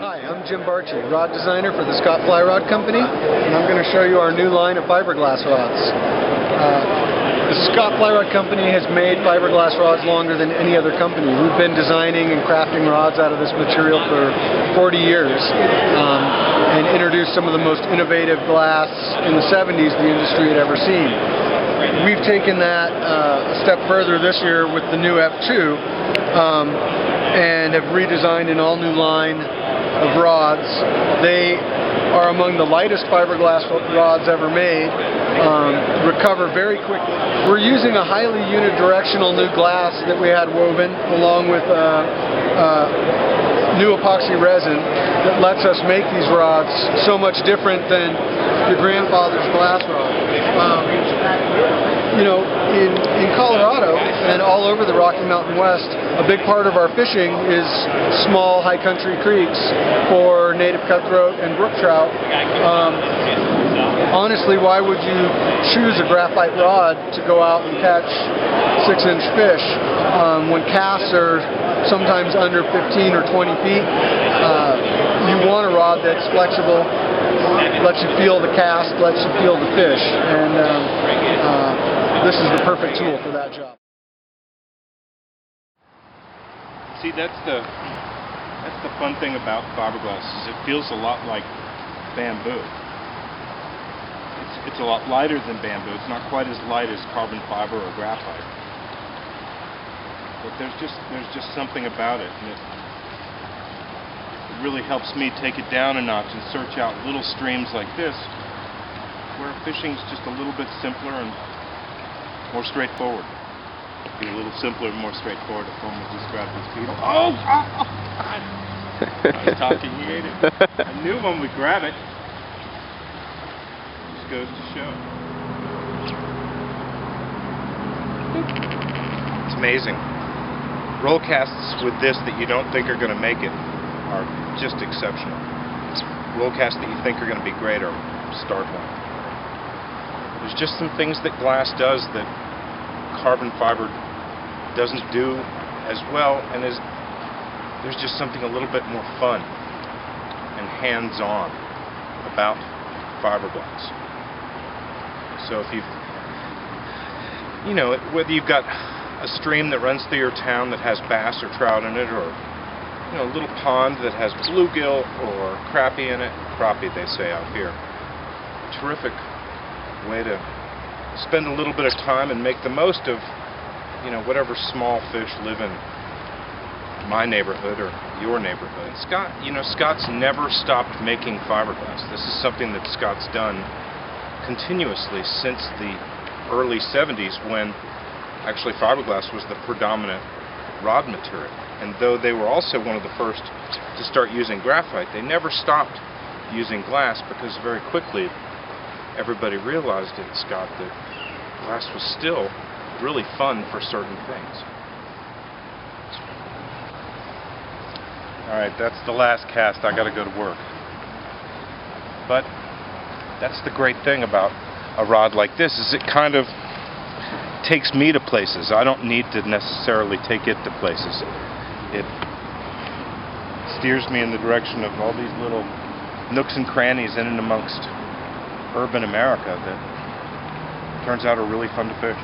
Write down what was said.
Hi, I'm Jim Barchi, rod designer for the Scott Fly Rod Company, and I'm going to show you our new line of fiberglass rods. The Scott Fly Rod Company has made fiberglass rods longer than any other company. We've been designing and crafting rods out of this material for 40 years and introduced some of the most innovative glass in the 70s the industry had ever seen. We've taken that a step further this year with the new F2 and have redesigned an all-new line of rods. They are among the lightest fiberglass rods ever made, recover very quickly. We're using a highly unidirectional new glass that we had woven along with new epoxy resin that lets us make these rods so much different than your grandfather's glass rod. You know, in Colorado and all over the Rocky Mountain West, a big part of our fishing is small high country creeks for native cutthroat and brook trout. Honestly, why would you choose a graphite rod to go out and catch 6-inch fish when casts are sometimes under 15 or 20 feet? You want a rod that's flexible, lets you feel the cast, lets you feel the fish, and this is the perfect tool for that job. See, that's the fun thing about fiberglass, is it feels a lot like bamboo. It's a lot lighter than bamboo. It's not quite as light as carbon fiber or graphite. But there's just something about it, and it really helps me take it down a notch and search out little streams like this where fishing's just a little bit simpler and more straightforward. It'd be a little simpler and more straightforward if one would just grab this beetle. Oh! God. I was talking, he ate it. I knew one would grab it. Just goes to show. It's amazing. Roll casts with this that you don't think are going to make it are just exceptional. Roll casts that you think are going to be great are startling. There's just some things that glass does that carbon fiber doesn't do as well, and there's just something a little bit more fun and hands-on about fiberglass. So if you know, whether you've got a stream that runs through your town that has bass or trout in it, or a little pond that has bluegill or crappie in it, crappie they say out here, terrific way to spend a little bit of time and make the most of whatever small fish live in my neighborhood or your neighborhood. Scott's never stopped making fiberglass. This is something that Scott's done continuously since the early 70s, when actually fiberglass was the predominant rod material. And though they were also one of the first to start using graphite, they never stopped using glass, because very quickly everybody realized at Scott that glass was still really fun for certain things. Alright, that's the last cast. I gotta go to work. But that's the great thing about a rod like this, is it kind of takes me to places. I don't need to necessarily take it to places. It steers me in the direction of all these little nooks and crannies in and amongst urban America that turns out are really fun to fish.